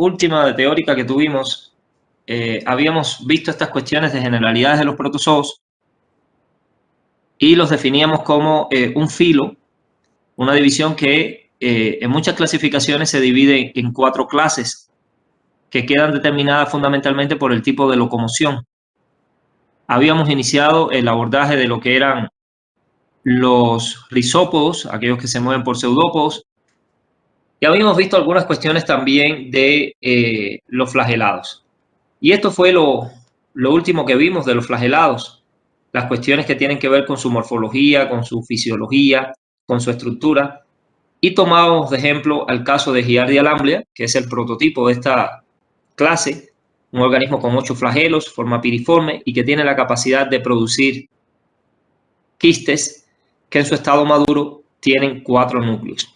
última de teórica que tuvimos, habíamos visto estas cuestiones de generalidades de los protozoos y los definíamos como un filo, una división que en muchas clasificaciones se divide en 4 clases que quedan determinadas fundamentalmente por el tipo de locomoción. Habíamos iniciado el abordaje de lo que eran los rizópodos, aquellos que se mueven por pseudópodos, y habíamos visto algunas cuestiones también de los flagelados. Y esto fue lo último que vimos de los flagelados, las cuestiones que tienen que ver con su morfología, con su fisiología, con su estructura. Y tomábamos de ejemplo el caso de Giardia lamblia, que es el prototipo de esta clase, un organismo con 8 flagelos, forma piriforme y que tiene la capacidad de producir quistes que en su estado maduro tienen 4 núcleos.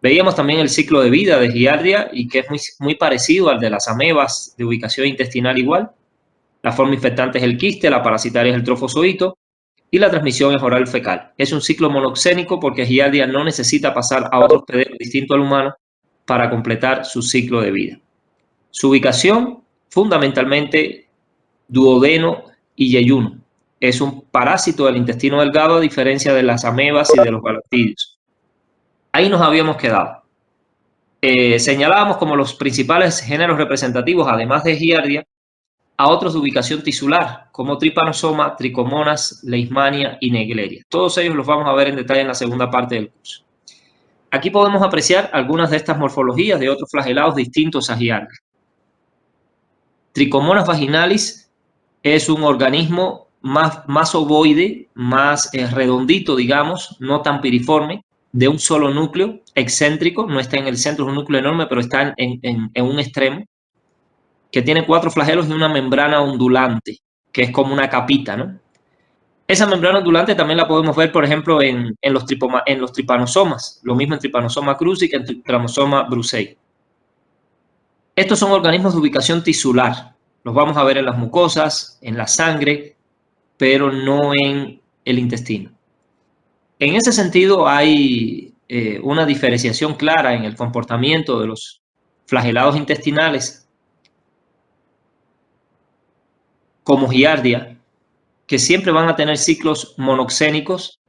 Veíamos también el ciclo de vida de Giardia y que es muy parecido al de las amebas de ubicación intestinal igual. La forma infectante es el quiste, la parasitaria es el trofozoito y la transmisión es oral fecal. Es un ciclo monoxénico porque Giardia no necesita pasar a otro hospedero distinto al humano para completar su ciclo de vida. Su ubicación, fundamentalmente, duodeno y yeyuno. Es un parásito del intestino delgado a diferencia de las amebas y de los galactidios. Ahí nos habíamos quedado. Señalábamos como los principales géneros representativos, además de Giardia, a otros de ubicación tisular, como Trypanosoma, Trichomonas, Leishmania y Naegleria. Todos ellos los vamos a ver en detalle en la segunda parte del curso. Aquí podemos apreciar algunas de estas morfologías de otros flagelados distintos a Giardia. Trichomonas vaginalis es un organismo más ovoide, más redondito, digamos, no tan piriforme, de un solo núcleo, excéntrico, no está en el centro, es un núcleo enorme, pero está en un extremo, que tiene 4 flagelos y una membrana ondulante, que es como una capita, ¿no? Esa membrana ondulante también la podemos ver, por ejemplo, en los tripanosomas, lo mismo en Trypanosoma cruzi que en Trypanosoma brucei. Estos son organismos de ubicación tisular, los vamos a ver en las mucosas, en la sangre, pero no en el intestino. En ese sentido hay una diferenciación clara en el comportamiento de los flagelados intestinales como Giardia, que siempre van a tener ciclos monoxénicos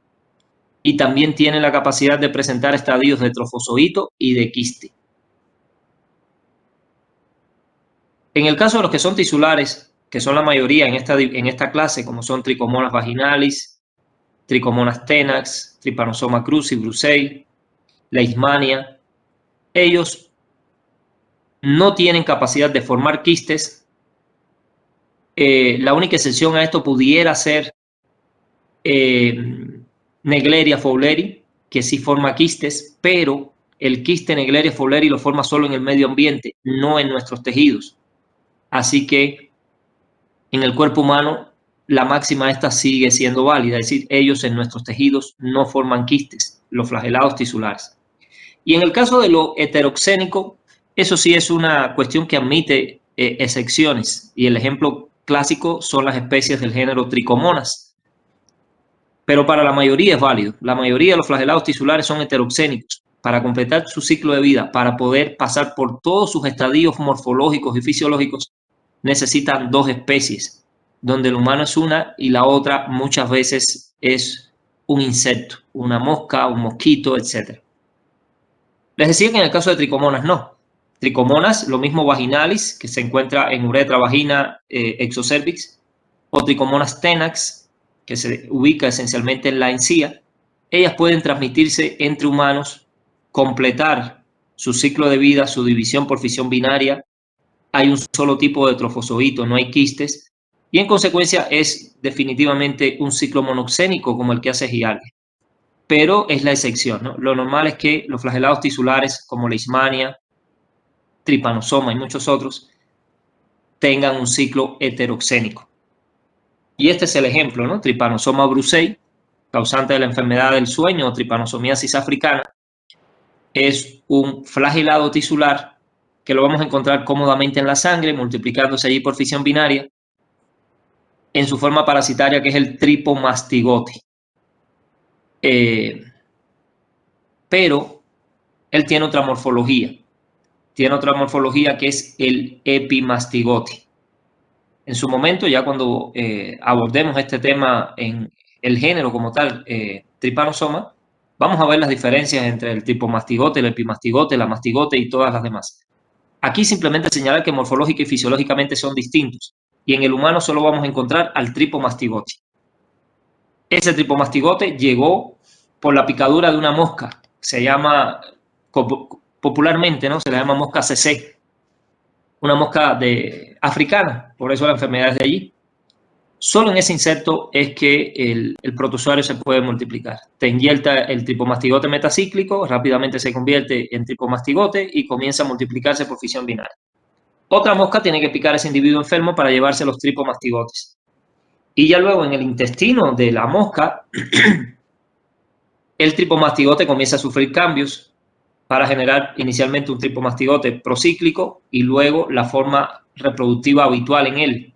y también tienen la capacidad de presentar estadios de trofozoito y de quiste. En el caso de los que son tisulares, que son la mayoría en esta clase, como son Trichomonas vaginalis, Trichomonas tenax, Trypanosoma cruzi, brucei, Leishmania, ellos no tienen capacidad de formar quistes. La única excepción a esto pudiera ser Naegleria fowleri, que sí forma quistes, pero el quiste Naegleria fowleri lo forma solo en el medio ambiente, no en nuestros tejidos. Así que en el cuerpo humano la máxima esta sigue siendo válida, es decir, ellos en nuestros tejidos no forman quistes, los flagelados tisulares. Y en el caso de lo heteroxénico, eso sí es una cuestión que admite excepciones, y el ejemplo clásico son las especies del género Trichomonas. Pero para la mayoría es válido. La mayoría de los flagelados tisulares son heteroxénicos. Para completar su ciclo de vida, para poder pasar por todos sus estadios morfológicos y fisiológicos, necesitan 2 especies, donde el humano es una y la otra muchas veces es un insecto, una mosca, un mosquito, etc. Les decía que en el caso de Trichomonas no. Trichomonas, lo mismo vaginalis, que se encuentra en uretra, vagina, exocervix, o Trichomonas tenax, que se ubica esencialmente en la encía. Ellas pueden transmitirse entre humanos, completar su ciclo de vida, su división por fisión binaria. Hay un solo tipo de trofozoito, no hay quistes, y en consecuencia es definitivamente un ciclo monoxénico como el que hace Giardia. Pero es la excepción, ¿no? Lo normal es que los flagelados tisulares como Leishmania, Trypanosoma y muchos otros tengan un ciclo heteroxénico. Y este es el ejemplo, ¿no? Trypanosoma brucei, causante de la enfermedad del sueño o tripanosomiasis africana, es un flagelado tisular que lo vamos a encontrar cómodamente en la sangre, multiplicándose allí por fisión binaria, en su forma parasitaria, que es el tripomastigote. Pero él tiene otra morfología. tiene otra morfología que es el epimastigote. En su momento, ya cuando abordemos este tema en el género como tal, Trypanosoma, vamos a ver las diferencias entre el tripomastigote, el epimastigote, la mastigote y todas las demás. Aquí simplemente señalar que morfológica y fisiológicamente son distintos, y en el humano solo vamos a encontrar al tripomastigote. Ese tripomastigote llegó por la picadura de una mosca, se llama popularmente, ¿no? Se le llama mosca CC, una mosca africana, por eso la enfermedad es de allí. Solo en ese insecto es que el protozoario se puede multiplicar. Te inyecta el tripomastigote metacíclico, rápidamente se convierte en tripomastigote y comienza a multiplicarse por fisión binaria. Otra mosca tiene que picar a ese individuo enfermo para llevarse los tripomastigotes. Y ya luego en el intestino de la mosca, el tripomastigote comienza a sufrir cambios para generar inicialmente un tripomastigote procíclico y luego la forma reproductiva habitual en él,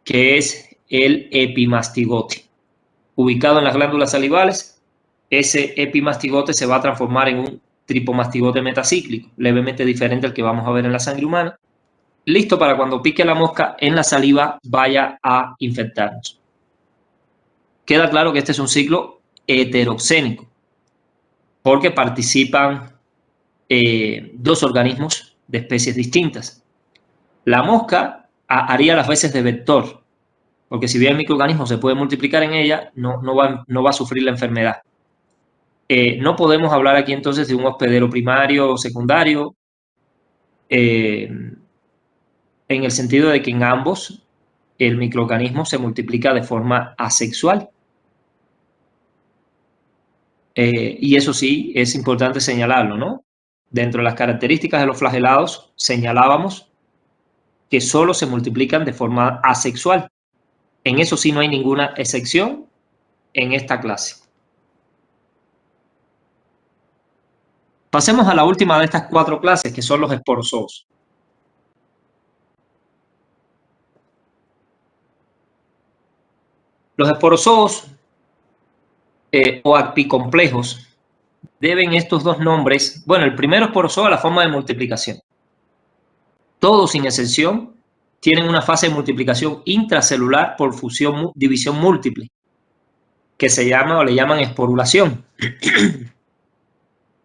que es el epimastigote. Ubicado en las glándulas salivales, ese epimastigote se va a transformar en un tripomastigote metacíclico, levemente diferente al que vamos a ver en la sangre humana, listo para cuando pique la mosca en la saliva vaya a infectarnos. Queda claro que este es un ciclo heteroxénico, porque participan dos organismos de especies distintas. La mosca haría las veces de vector, porque si bien el microorganismo se puede multiplicar en ella, no va a sufrir la enfermedad. No podemos hablar aquí entonces de un hospedero primario o secundario, en el sentido de que en ambos el microorganismo se multiplica de forma asexual. Y eso sí es importante señalarlo, ¿no? Dentro de las características de los flagelados señalábamos que solo se multiplican de forma asexual. En eso sí no hay ninguna excepción en esta clase. Pasemos a la última de estas 4 clases, que son los esporozoos. Los esporozoos o apicomplejos deben estos dos nombres. Bueno, el primero esporozoo a la forma de multiplicación. Todos, sin excepción, tienen una fase de multiplicación intracelular por división múltiple, que se llama o le llaman esporulación.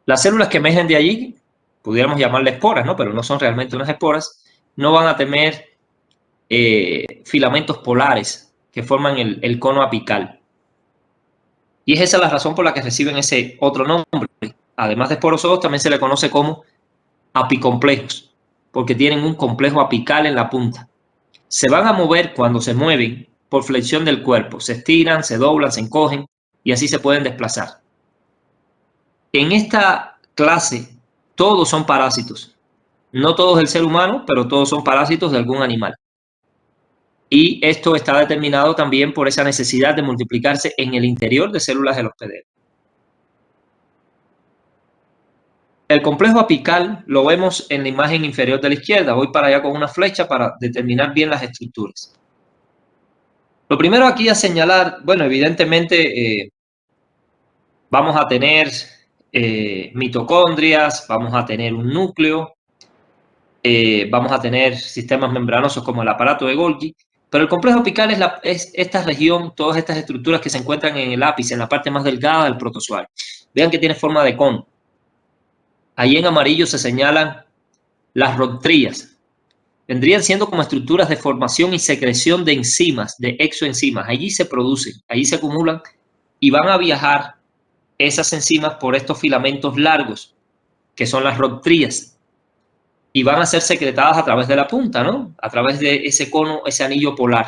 Las células que emergen de allí, pudiéramos llamarle esporas, ¿no? Pero no son realmente unas esporas, no van a tener filamentos polares que forman el cono apical. Y es esa la razón por la que reciben ese otro nombre. Además de esporozoos, también se le conoce como apicomplejos, porque tienen un complejo apical en la punta. Se van a mover cuando se mueven por flexión del cuerpo. Se estiran, se doblan, se encogen y así se pueden desplazar. En esta clase, todos son parásitos. No todos del ser humano, pero todos son parásitos de algún animal. Y esto está determinado también por esa necesidad de multiplicarse en el interior de células del hospedero. El complejo apical lo vemos en la imagen inferior de la izquierda. Voy para allá con una flecha para determinar bien las estructuras. Lo primero aquí a señalar, bueno, evidentemente vamos a tener mitocondrias, vamos a tener un núcleo, vamos a tener sistemas membranosos como el aparato de Golgi, pero el complejo apical es esta región, todas estas estructuras que se encuentran en el ápice, en la parte más delgada del protozoario. Vean que tiene forma de cono. Ahí en amarillo se señalan las rostrías. Vendrían siendo como estructuras de formación y secreción de enzimas, de exoenzimas. Allí se producen, allí se acumulan y van a viajar esas enzimas por estos filamentos largos, que son las rostrías, y van a ser secretadas a través de la punta, ¿no? A través de ese cono, ese anillo polar.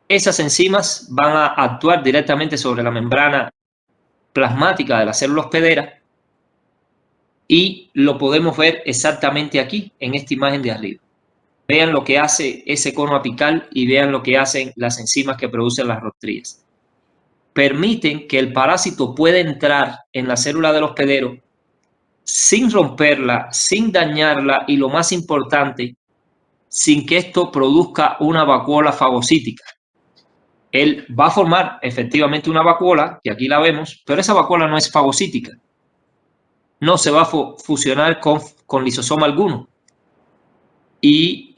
Esas enzimas van a actuar directamente sobre la membrana plasmática de la célula hospedera y lo podemos ver exactamente aquí, en esta imagen de arriba. Vean lo que hace ese cono apical y vean lo que hacen las enzimas que producen las rostrías. Permiten que el parásito pueda entrar en la célula del hospedero sin romperla, sin dañarla y, lo más importante, sin que esto produzca una vacuola fagocítica. Él va a formar efectivamente una vacuola, que aquí la vemos, pero esa vacuola no es fagocítica. no se va a fusionar con lisosoma alguno. Y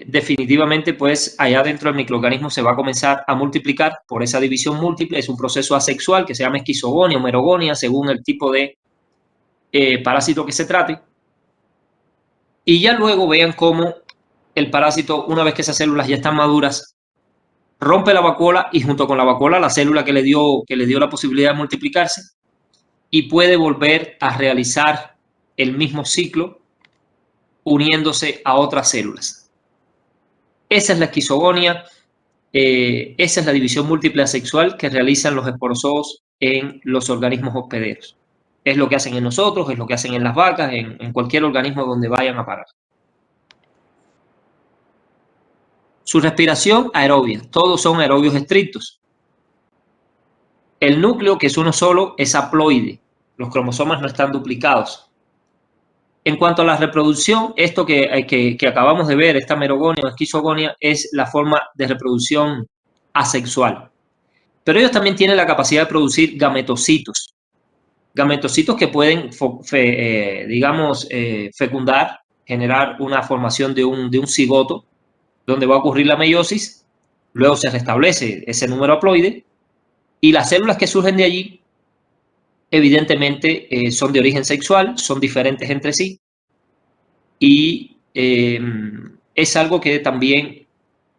definitivamente, pues allá dentro del microorganismo se va a comenzar a multiplicar por esa división múltiple. Es un proceso asexual que se llama esquizogonia o merogonia, según el tipo de parásito que se trate. Y ya luego vean cómo el parásito, una vez que esas células ya están maduras, rompe la vacuola y junto con la vacuola la célula que le dio la posibilidad de multiplicarse, y puede volver a realizar el mismo ciclo uniéndose a otras células. Esa es la esquizogonia, esa es la división múltiple asexual que realizan los esporozoos en los organismos hospederos. Es lo que hacen en nosotros, es lo que hacen en las vacas, en cualquier organismo donde vayan a parar. Su respiración aerobia, todos son aerobios estrictos. El núcleo, que es uno solo, es haploide. Los cromosomas no están duplicados. En cuanto a la reproducción, esto que acabamos de ver, esta merogonia o esquizogonia, es la forma de reproducción asexual. Pero ellos también tienen la capacidad de producir gametocitos. Gametocitos que pueden, fecundar, generar una formación de un cigoto, donde va a ocurrir la meiosis, luego se restablece ese número haploide, y las células que surgen de allí, evidentemente, son de origen sexual, son diferentes entre sí, y es algo que también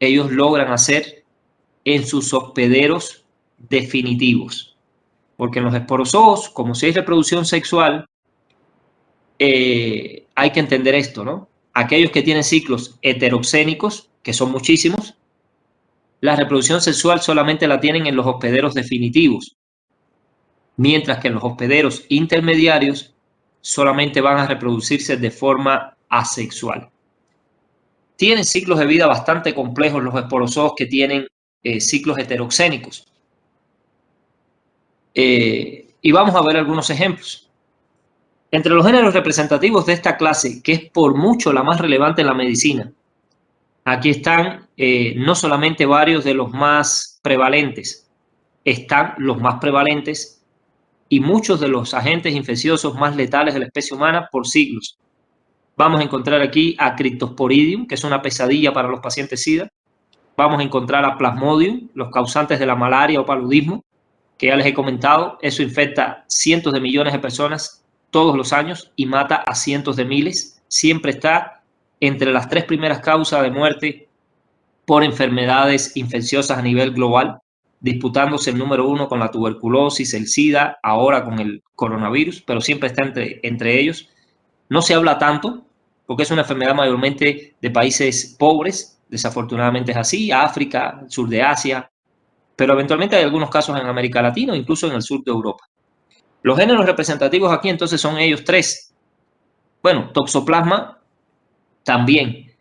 ellos logran hacer en sus hospederos definitivos. Porque en los esporozoos, como si hay reproducción sexual, hay que entender esto, ¿no? Aquellos que tienen ciclos heteroxénicos, que son muchísimos, la reproducción sexual solamente la tienen en los hospederos definitivos, mientras que en los hospederos intermediarios solamente van a reproducirse de forma asexual. Tienen ciclos de vida bastante complejos los esporozoos que tienen ciclos heteroxénicos. Y vamos a ver algunos ejemplos. Entre los géneros representativos de esta clase, que es por mucho la más relevante en la medicina, aquí están no solamente varios de los más prevalentes, están los más prevalentes y muchos de los agentes infecciosos más letales de la especie humana por siglos. Vamos a encontrar aquí a Cryptosporidium, que es una pesadilla para los pacientes SIDA. Vamos a encontrar a Plasmodium, los causantes de la malaria o paludismo, que ya les he comentado. Eso infecta cientos de millones de personas todos los años y mata a cientos de miles. Siempre está entre las 3 primeras causas de muerte por enfermedades infecciosas a nivel global, disputándose el número 1 con la tuberculosis, el SIDA, ahora con el coronavirus, pero siempre está entre ellos. No se habla tanto porque es una enfermedad mayormente de países pobres, desafortunadamente es así, África, sur de Asia, pero eventualmente hay algunos casos en América Latina, incluso en el sur de Europa. Los géneros representativos aquí entonces son ellos 3. Bueno, Toxoplasma también.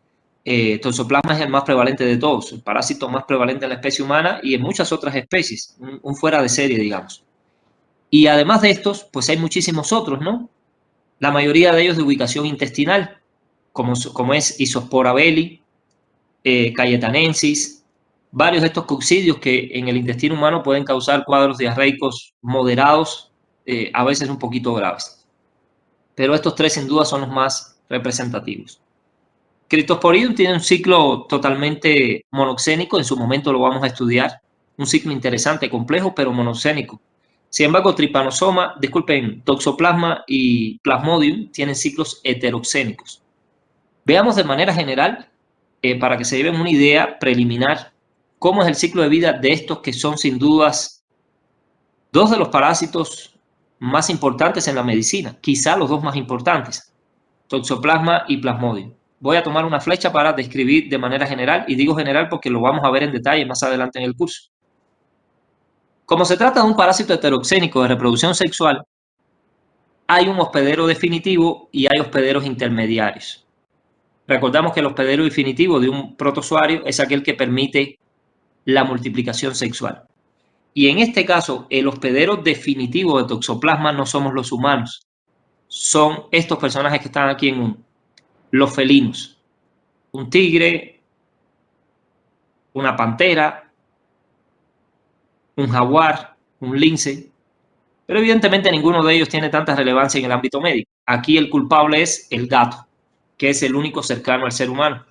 Toxoplasma es el más prevalente de todos, el parásito más prevalente en la especie humana y en muchas otras especies, un fuera de serie, digamos. Y además de estos, pues hay muchísimos otros, ¿no? La mayoría de ellos de ubicación intestinal, como es Isospora belli, Cayetanensis, varios de estos coccidios que en el intestino humano pueden causar cuadros diarreicos moderados, a veces un poquito graves. Pero estos 3 sin duda son los más representativos. Cryptosporidium tiene un ciclo totalmente monoxénico, en su momento lo vamos a estudiar, un ciclo interesante, complejo, pero monoxénico. Sin embargo, Toxoplasma y Plasmodium tienen ciclos heteroxénicos. Veamos de manera general, para que se lleven una idea preliminar, cómo es el ciclo de vida de estos que son sin dudas 2 de los parásitos más importantes en la medicina, quizá los 2 más importantes, Toxoplasma y Plasmodium. Voy a tomar una flecha para describir de manera general, y digo general porque lo vamos a ver en detalle más adelante en el curso. Como se trata de un parásito heteroxénico de reproducción sexual, hay un hospedero definitivo y hay hospederos intermediarios. Recordamos que el hospedero definitivo de un protozoario es aquel que permite la multiplicación sexual. Y en este caso, el hospedero definitivo de Toxoplasma no somos los humanos, son estos personajes que están aquí en uno, los felinos. Un tigre, una pantera, un jaguar, un lince. Pero evidentemente ninguno de ellos tiene tanta relevancia en el ámbito médico. Aquí el culpable es el gato, que es el único cercano al ser humano.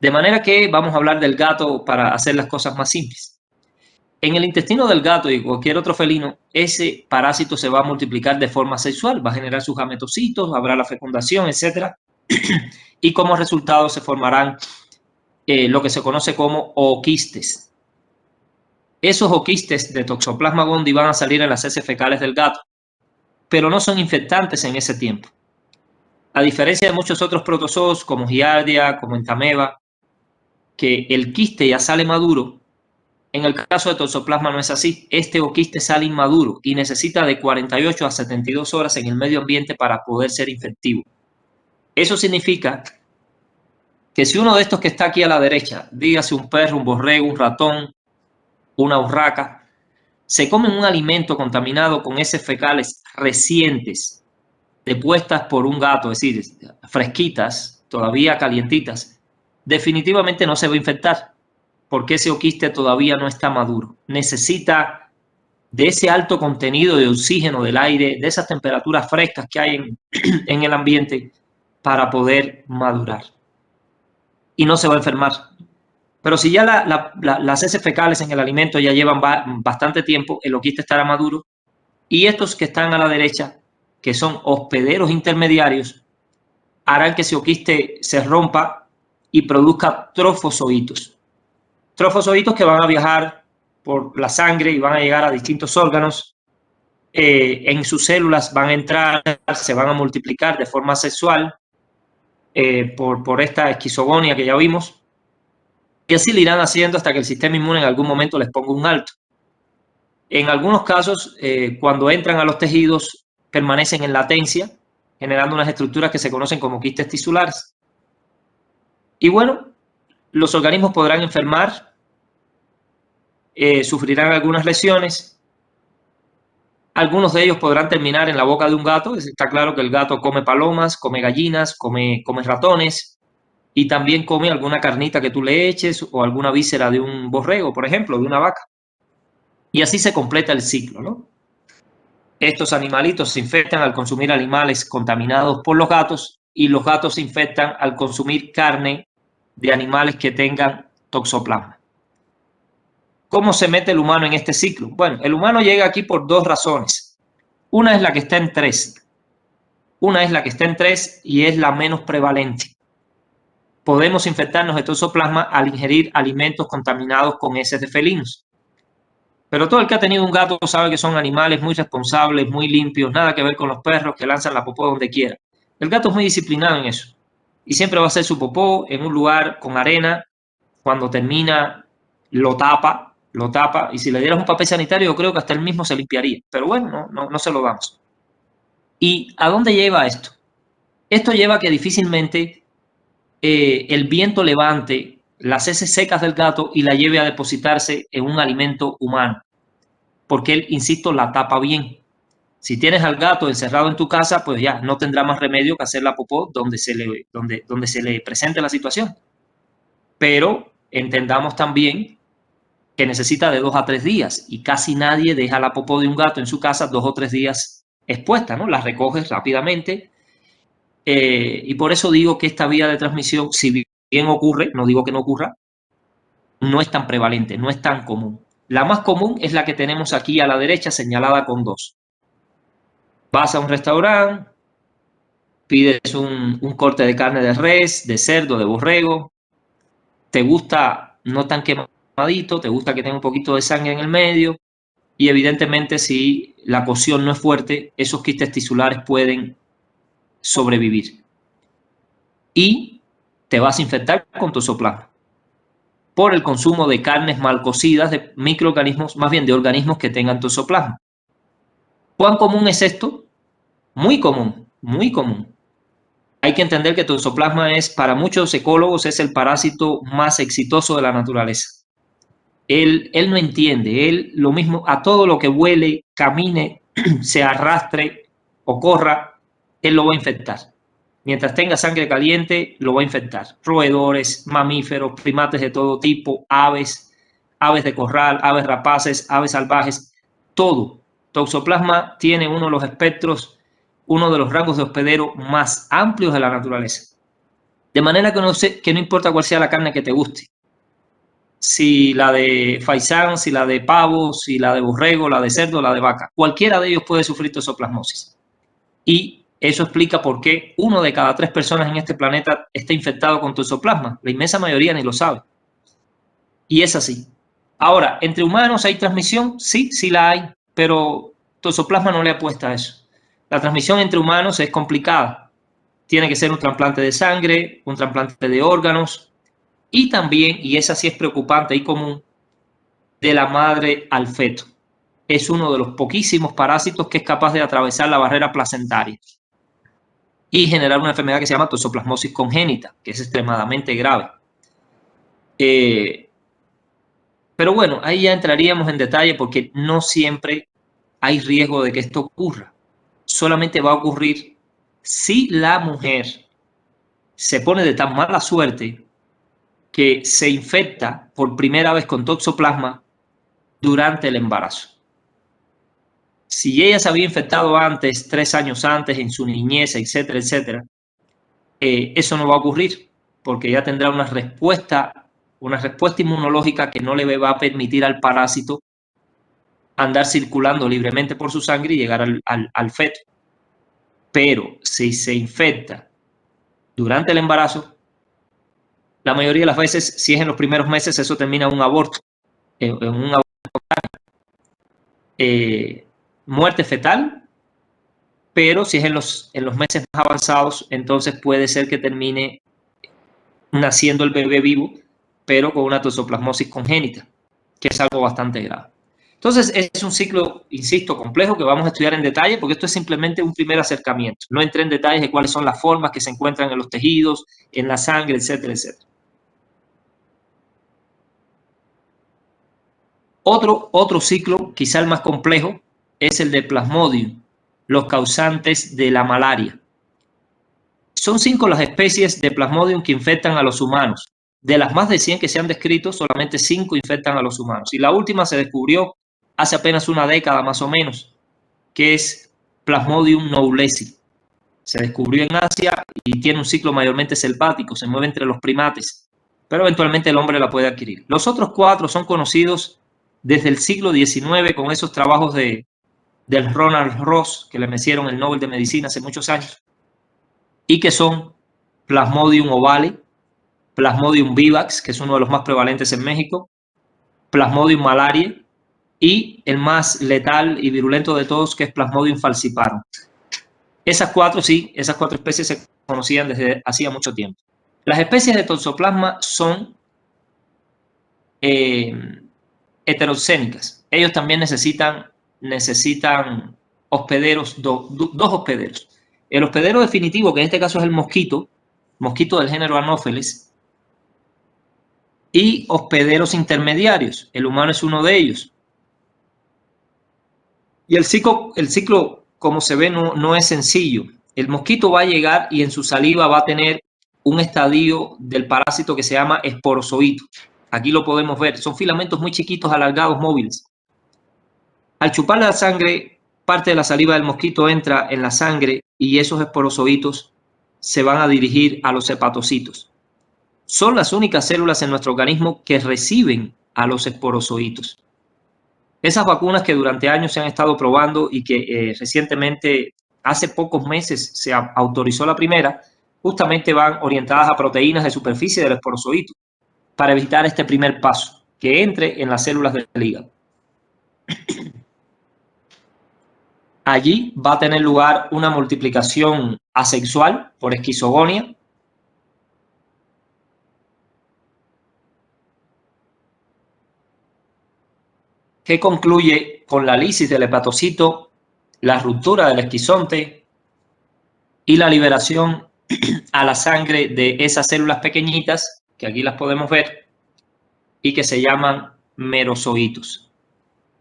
De manera que vamos a hablar del gato para hacer las cosas más simples. En el intestino del gato y cualquier otro felino, ese parásito se va a multiplicar de forma sexual, va a generar sus gametocitos, habrá la fecundación, etc. Y como resultado se formarán lo que se conoce como ooquistes. Esos ooquistes de Toxoplasma gondii van a salir en las heces fecales del gato, pero no son infectantes en ese tiempo. A diferencia de muchos otros protozoos como Giardia, como Entamoeba, que el quiste ya sale maduro, en el caso de Toxoplasma no es así. Este ooquiste sale inmaduro y necesita de 48 a 72 horas en el medio ambiente para poder ser infectivo. Eso significa que si uno de estos que está aquí a la derecha, dígase un perro, un borrego, un ratón, una urraca, se comen un alimento contaminado con heces fecales recientes, depuestas por un gato, es decir, fresquitas, todavía calientitas, definitivamente no se va a infectar, porque ese ooquiste todavía no está maduro. Necesita de ese alto contenido de oxígeno del aire, de esas temperaturas frescas que hay en el ambiente para poder madurar. Y no se va a enfermar. Pero si ya las heces fecales en el alimento ya llevan bastante tiempo, el ooquiste estará maduro. Y estos que están a la derecha, que son hospederos intermediarios, harán que ese ooquiste se rompa y produzca trofozoitos. Trofozoitos que van a viajar por la sangre y van a llegar a distintos órganos. En sus células van a entrar, se van a multiplicar de forma sexual por esta esquizogonia que ya vimos. Y así lo irán haciendo hasta que el sistema inmune en algún momento les ponga un alto. En algunos casos, cuando entran a los tejidos, permanecen en latencia, generando unas estructuras que se conocen como quistes tisulares. Y bueno, los organismos podrán enfermar, sufrirán algunas lesiones. Algunos de ellos podrán terminar en la boca de un gato. Está claro que el gato come palomas, come gallinas, come ratones y también come alguna carnita que tú le eches o alguna víscera de un borrego, por ejemplo, de una vaca. Y así se completa el ciclo, ¿no? Estos animalitos se infectan al consumir animales contaminados por los gatos y los gatos se infectan al consumir carne de animales que tengan toxoplasma. ¿Cómo se mete el humano en este ciclo? Bueno, el humano llega aquí por dos razones. Una es la que está en 3. Una es la que está en 3 y es la menos prevalente. Podemos infectarnos de toxoplasma al ingerir alimentos contaminados con heces de felinos. Pero todo el que ha tenido un gato sabe que son animales muy responsables, muy limpios, nada que ver con los perros que lanzan la popó donde quiera. El gato es muy disciplinado en eso. Y siempre va a hacer su popó en un lugar con arena. Cuando termina, lo tapa. Y si le dieras un papel sanitario, yo creo que hasta él mismo se limpiaría. Pero bueno, no se lo damos. ¿Y a dónde lleva esto? Esto lleva a que difícilmente el viento levante las heces secas del gato y la lleve a depositarse en un alimento humano, porque él, insisto, la tapa bien. Si tienes al gato encerrado en tu casa, pues ya no tendrá más remedio que hacer la popó donde se le presente la situación. Pero entendamos también que necesita de 2 a 3 días y casi nadie deja la popó de un gato en su casa 2 o 3 días expuesta, ¿no? La recoges rápidamente. Y por eso digo que esta vía de transmisión, si bien ocurre, no digo que no ocurra, no es tan prevalente, no es tan común. La más común es la que tenemos aquí a la derecha señalada con 2. Vas a un restaurante, pides un corte de carne de res, de cerdo, de borrego, te gusta no tan quemadito, te gusta que tenga un poquito de sangre en el medio y evidentemente si la cocción no es fuerte, esos quistes tisulares pueden sobrevivir. Y te vas a infectar con toxoplasma por el consumo de carnes mal cocidas de microorganismos, más bien de organismos que tengan toxoplasma. ¿Cuán común es esto? Muy común, muy común. Hay que entender que toxoplasma es, para muchos ecólogos, es el parásito más exitoso de la naturaleza. Él no entiende, él lo mismo, a todo lo que huele, camine, se arrastre o corra, él lo va a infectar. Mientras tenga sangre caliente, lo va a infectar. Roedores, mamíferos, primates de todo tipo, aves de corral, aves rapaces, aves salvajes, todo. Toxoplasma tiene uno de los espectros, uno de los rangos de hospedero más amplios de la naturaleza. De manera que no importa cuál sea la carne que te guste, si la de faisán, si la de pavo, si la de borrego, la de cerdo, la de vaca, cualquiera de ellos puede sufrir toxoplasmosis. Y eso explica por qué 1 de cada 3 personas en este planeta está infectado con toxoplasma. La inmensa mayoría ni lo sabe. Y es así. Ahora, ¿entre humanos hay transmisión? Sí, sí la hay, pero toxoplasma no le apuesta a eso. La transmisión entre humanos es complicada. Tiene que ser un trasplante de sangre, un trasplante de órganos y también, y esa sí es preocupante y común, de la madre al feto. Es uno de los poquísimos parásitos que es capaz de atravesar la barrera placentaria y generar una enfermedad que se llama toxoplasmosis congénita, que es extremadamente grave. Pero bueno, ahí ya entraríamos en detalle porque no siempre hay riesgo de que esto ocurra. Solamente va a ocurrir si la mujer se pone de tan mala suerte que se infecta por primera vez con toxoplasma durante el embarazo. Si ella se había infectado antes, 3 años antes, en su niñez, etcétera, etcétera, eso no va a ocurrir porque ya tendrá una respuesta inmunológica que no le va a permitir al parásito andar circulando libremente por su sangre y llegar al feto. Pero si se infecta durante el embarazo, la mayoría de las veces, si es en los primeros meses, eso termina en un aborto, muerte fetal, pero si es en los meses más avanzados, entonces puede ser que termine naciendo el bebé vivo, pero con una toxoplasmosis congénita, que es algo bastante grave. Entonces, es un ciclo, insisto, complejo que vamos a estudiar en detalle porque esto es simplemente un primer acercamiento. No entré en detalles de cuáles son las formas que se encuentran en los tejidos, en la sangre, etcétera, etcétera. Otro ciclo, quizá el más complejo, es el de Plasmodium, los causantes de la malaria. Son 5 las especies de Plasmodium que infectan a los humanos. De las más de 100 que se han descrito, solamente 5 infectan a los humanos. Y la última se descubrió hace apenas una década más o menos, que es Plasmodium knowlesi. Se descubrió en Asia y tiene un ciclo mayormente selvático, se mueve entre los primates, pero eventualmente el hombre la puede adquirir. Los otros 4 son conocidos desde el siglo XIX con esos trabajos del Ronald Ross, que le merecieron el Nobel de Medicina hace muchos años, y que son Plasmodium ovale, Plasmodium vivax, que es uno de los más prevalentes en México, Plasmodium malariae y el más letal y virulento de todos, que es Plasmodium falciparum. Esas 4 especies se conocían desde hacía mucho tiempo. Las especies de toxoplasma son heterocénicas. Ellos también necesitan hospederos, dos hospederos. El hospedero definitivo, que en este caso es el mosquito del género Anopheles, y hospederos intermediarios. El humano es uno de ellos. Y el ciclo como se ve, no es sencillo. El mosquito va a llegar y en su saliva va a tener un estadio del parásito que se llama esporozoito. Aquí lo podemos ver. Son filamentos muy chiquitos, alargados, móviles. Al chupar la sangre, parte de la saliva del mosquito entra en la sangre y esos esporozoitos se van a dirigir a los hepatocitos. Son las únicas células en nuestro organismo que reciben a los esporozoitos. Esas vacunas que durante años se han estado probando y que recientemente, hace pocos meses, se autorizó la primera, justamente van orientadas a proteínas de superficie del esporozoito para evitar este primer paso, que entre en las células del hígado. Allí va a tener lugar una multiplicación asexual por esquizogonia, que concluye con la lisis del hepatocito, la ruptura del esquizonte y la liberación a la sangre de esas células pequeñitas, que aquí las podemos ver, y que se llaman merozoitos.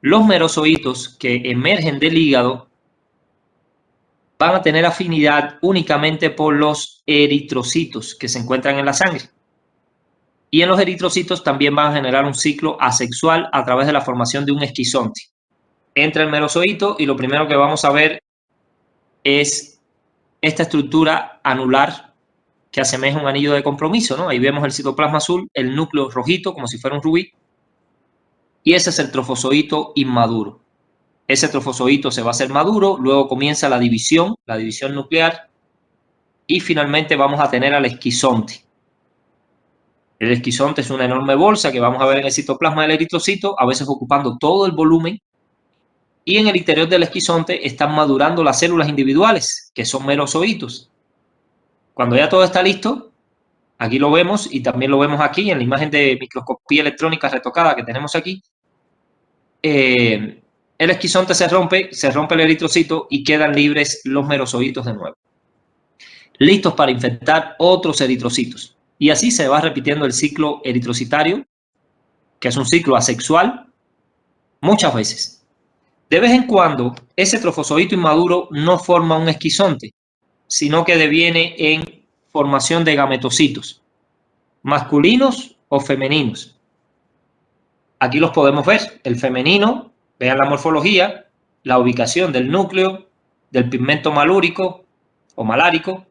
Los merozoitos que emergen del hígado van a tener afinidad únicamente por los eritrocitos que se encuentran en la sangre. Y en los eritrocitos también van a generar un ciclo asexual a través de la formación de un esquizonte. entra el merozoito y lo primero que vamos a ver es esta estructura anular que asemeja un anillo de compromiso, ¿no? Ahí vemos el citoplasma azul, el núcleo rojito como si fuera un rubí, y ese es el trofozoito inmaduro. Ese trofozoito se va a hacer maduro, luego comienza la división nuclear, y finalmente vamos a tener al esquizonte. El esquizonte es una enorme bolsa que vamos a ver en el citoplasma del eritrocito, a veces ocupando todo el volumen, y en el interior del esquizonte están madurando las células individuales, que son merozoitos. Cuando ya todo está listo, aquí lo vemos y también lo vemos aquí en la imagen de microscopía electrónica retocada que tenemos aquí. El esquizonte se rompe el eritrocito y quedan libres los merozoitos de nuevo, listos para infectar otros eritrocitos. Y así se va repitiendo el ciclo eritrocitario, que es un ciclo asexual, muchas veces. De vez en cuando, ese trofozoito inmaduro no forma un esquizonte, sino que deviene en formación de gametocitos, masculinos o femeninos. Aquí los podemos ver. El femenino, vean la morfología, la ubicación del núcleo, del pigmento malúrico o malárico,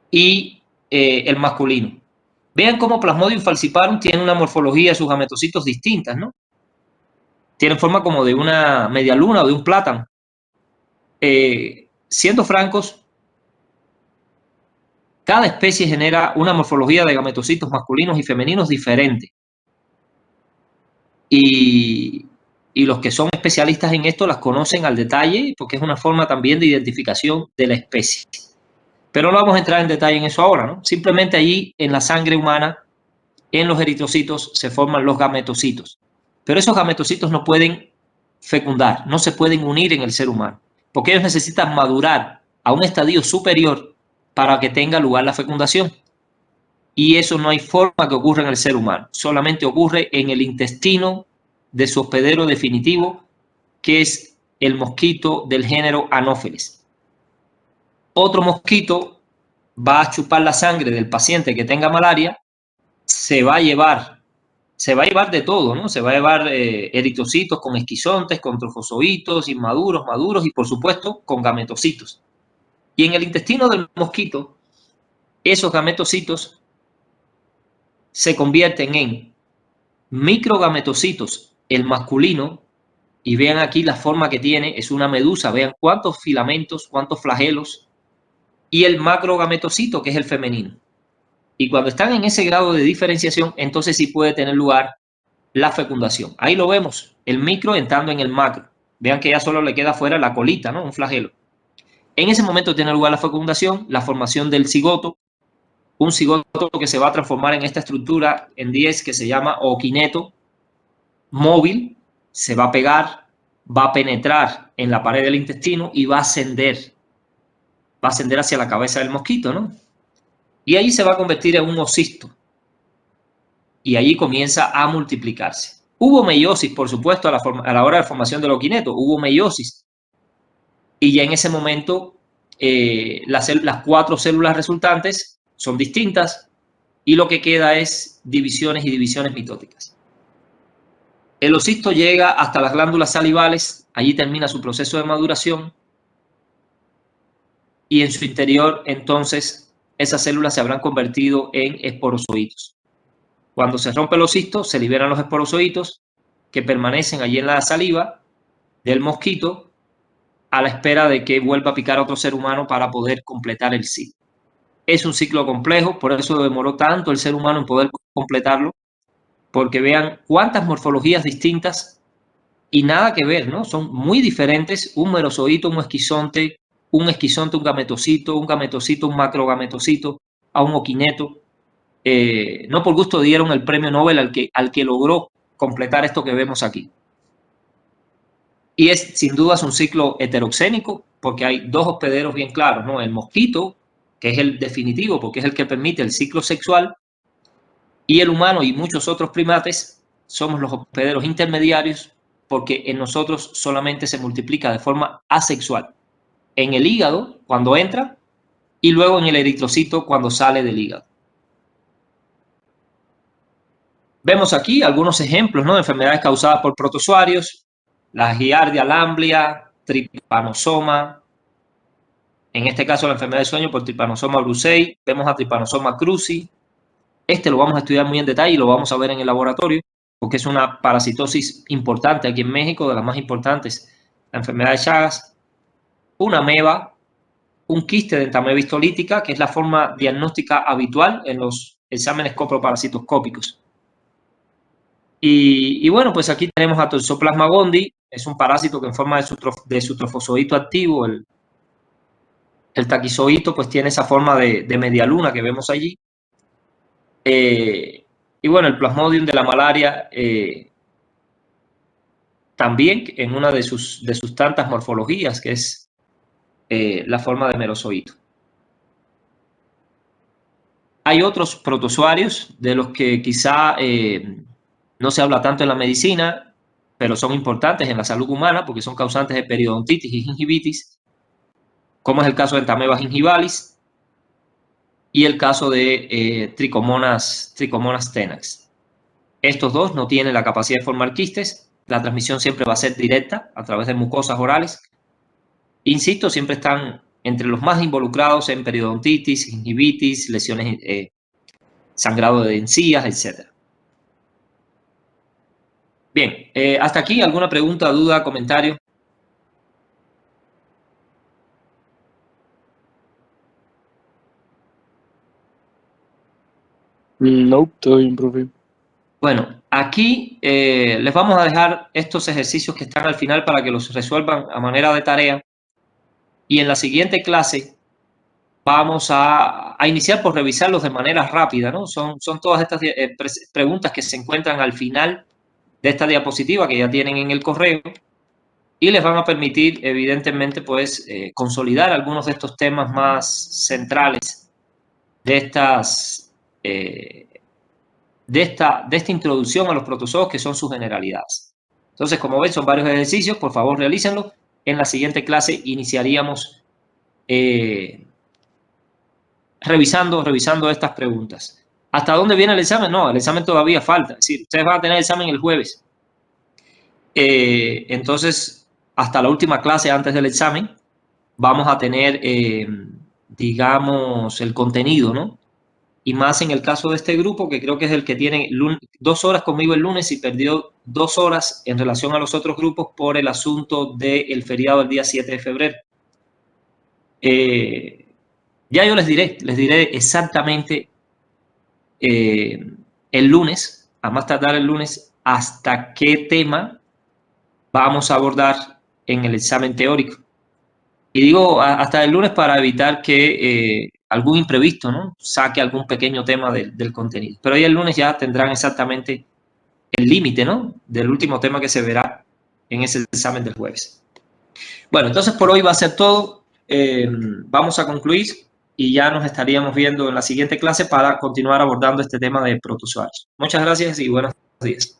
y el masculino. Vean cómo Plasmodium falciparum tiene una morfología de sus gametocitos distintas, ¿no? Tienen forma como de una media luna o de un plátano. Siendo francos, cada especie genera una morfología de gametocitos masculinos y femeninos diferente. Y los que son especialistas en esto las conocen al detalle porque es una forma también de identificación de la especie. Pero no vamos a entrar en detalle en eso ahora, ¿no? Simplemente allí en la sangre humana, en los eritrocitos, se forman los gametocitos. Pero esos gametocitos no pueden fecundar, no se pueden unir en el ser humano, porque ellos necesitan madurar a un estadio superior para que tenga lugar la fecundación. Y eso no hay forma que ocurra en el ser humano, solamente ocurre en el intestino de su hospedero definitivo, que es el mosquito del género Anopheles. Otro mosquito va a chupar la sangre del paciente que tenga malaria, se va a llevar de todo, ¿no? Se va a llevar eritrocitos con esquizontes, con trofozoitos, inmaduros, maduros y por supuesto con gametocitos. Y en el intestino del mosquito, esos gametocitos se convierten en microgametocitos, el masculino, y vean aquí la forma que tiene, es una medusa, vean cuántos filamentos, cuántos flagelos, y el macrogametocito, que es el femenino. Y cuando están en ese grado de diferenciación, entonces sí puede tener lugar la fecundación. Ahí lo vemos, el micro entrando en el macro. Vean que ya solo le queda fuera la colita, ¿no? Un flagelo. En ese momento tiene lugar la fecundación, la formación del cigoto, un cigoto que se va a transformar en esta estructura en 10 que se llama oquineto móvil, se va a pegar, va a penetrar en la pared del intestino y va a ascender hacia la cabeza del mosquito, ¿no? Y ahí se va a convertir en un ocisto. Y allí comienza a multiplicarse. Hubo meiosis, por supuesto, a la hora de formación del oquineto, hubo meiosis. Y ya en ese momento las 4 células resultantes son distintas y lo que queda es divisiones y divisiones mitóticas. El ocisto llega hasta las glándulas salivales, allí termina su proceso de maduración y en su interior entonces esas células se habrán convertido en esporozoitos. Cuando se rompe el ocisto se liberan los esporozoitos que permanecen allí en la saliva del mosquito a la espera de que vuelva a picar a otro ser humano para poder completar el ciclo. Es un ciclo complejo, por eso demoró tanto el ser humano en poder completarlo, porque vean cuántas morfologías distintas y nada que ver, ¿no? Son muy diferentes, un merozoito, un esquizonte, un gametocito, un macrogametocito, a un oquineto. No por gusto dieron el premio Nobel al que logró completar esto que vemos aquí. Y es sin duda un ciclo heteroxénico porque hay 2 hospederos bien claros, ¿no? El mosquito, que es el definitivo porque es el que permite el ciclo sexual, y el humano y muchos otros primates somos los hospederos intermediarios porque en nosotros solamente se multiplica de forma asexual. En el hígado cuando entra y luego en el eritrocito cuando sale del hígado. Vemos aquí algunos ejemplos, ¿no? De enfermedades causadas por protozoarios. la giardia lamblia, trypanosoma, en este caso la enfermedad de sueño por trypanosoma brucei, vemos a trypanosoma cruzi. Este lo vamos a estudiar muy en detalle y lo vamos a ver en el laboratorio, porque es una parasitosis importante aquí en México, de las más importantes, la enfermedad de Chagas, una ameba, un quiste de entameba histolítica, que es la forma diagnóstica habitual en los exámenes coproparasitoscópicos. Y bueno, pues aquí tenemos a Toxoplasma gondii, es un parásito que en forma de su trofozoito activo, el taquizoito, pues tiene esa forma de media luna que vemos allí. Y bueno, el Plasmodium de la malaria también en una de sus tantas morfologías, que es la forma de merozoito. Hay otros protozoarios de los que quizá no se habla tanto en la medicina, pero son importantes en la salud humana porque son causantes de periodontitis y gingivitis, como es el caso de Entamoeba gingivalis y el caso de Trichomonas tenax. Estos dos no tienen la capacidad de formar quistes, la transmisión siempre va a ser directa a través de mucosas orales. Insisto, siempre están entre los más involucrados en periodontitis, gingivitis, lesiones, sangrado de encías, etc. Bien, hasta aquí, ¿alguna pregunta, duda, comentario? No, todo bien, profe. Bueno, aquí les vamos a dejar estos ejercicios que están al final para que los resuelvan a manera de tarea. Y en la siguiente clase vamos a iniciar por revisarlos de manera rápida, ¿no? Son todas estas preguntas que se encuentran al final de esta diapositiva que ya tienen en el correo y les van a permitir, evidentemente, pues consolidar algunos de estos temas más centrales de esta introducción a los protozoos, que son sus generalidades. Entonces, como ven, son varios ejercicios, por favor realícenlos. En la siguiente clase iniciaríamos revisando estas preguntas. ¿Hasta dónde viene el examen? No, el examen todavía falta. Es decir, ustedes van a tener el examen el jueves. Entonces, hasta la última clase antes del examen, vamos a tener, digamos, el contenido, ¿no? Y más en el caso de este grupo, que creo que es el que tiene 2 horas conmigo el lunes y perdió 2 horas en relación a los otros grupos por el asunto del feriado del día 7 de febrero. Ya yo les diré exactamente el lunes, a más tardar el lunes, hasta qué tema vamos a abordar en el examen teórico. Y digo hasta el lunes para evitar que algún imprevisto, ¿no?, saque algún pequeño tema del contenido. Pero ahí el lunes ya tendrán exactamente el límite, ¿no?, del último tema que se verá en ese examen del jueves. Bueno, entonces por hoy va a ser todo. Vamos a concluir y ya nos estaríamos viendo en la siguiente clase para continuar abordando este tema de protozoarios. Muchas gracias y buenos días.